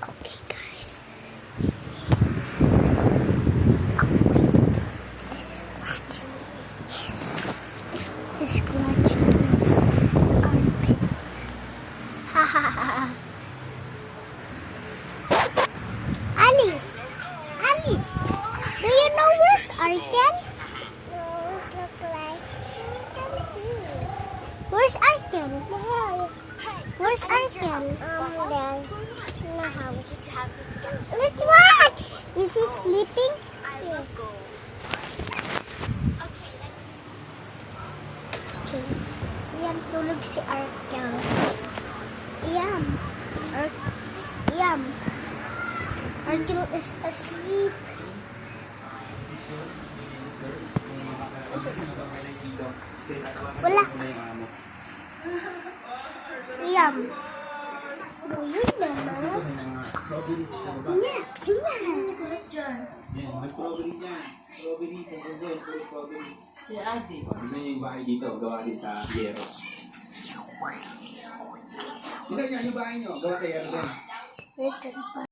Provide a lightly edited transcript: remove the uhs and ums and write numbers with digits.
Okay, guys. He's scratching his armpit. Ha ha ha. Ali! Ali! Do you know where's Arken? No, look like. Where's Arken? Where's Arken? There. In the house. Let's watch! Is he sleeping? Yes. Okay. Yan, tulog si Arken. Yum. Yum. Arken is asleep. Wala. Yum. Oh, yun naman. Yeah, Yan, may strawberries yan. Strawberries, ang ganda, puro strawberries. Tignan niyo yung bahay dito, gawa din sa yero. Isa niya, yung bahay niyo, gawa sa yero din. Wait,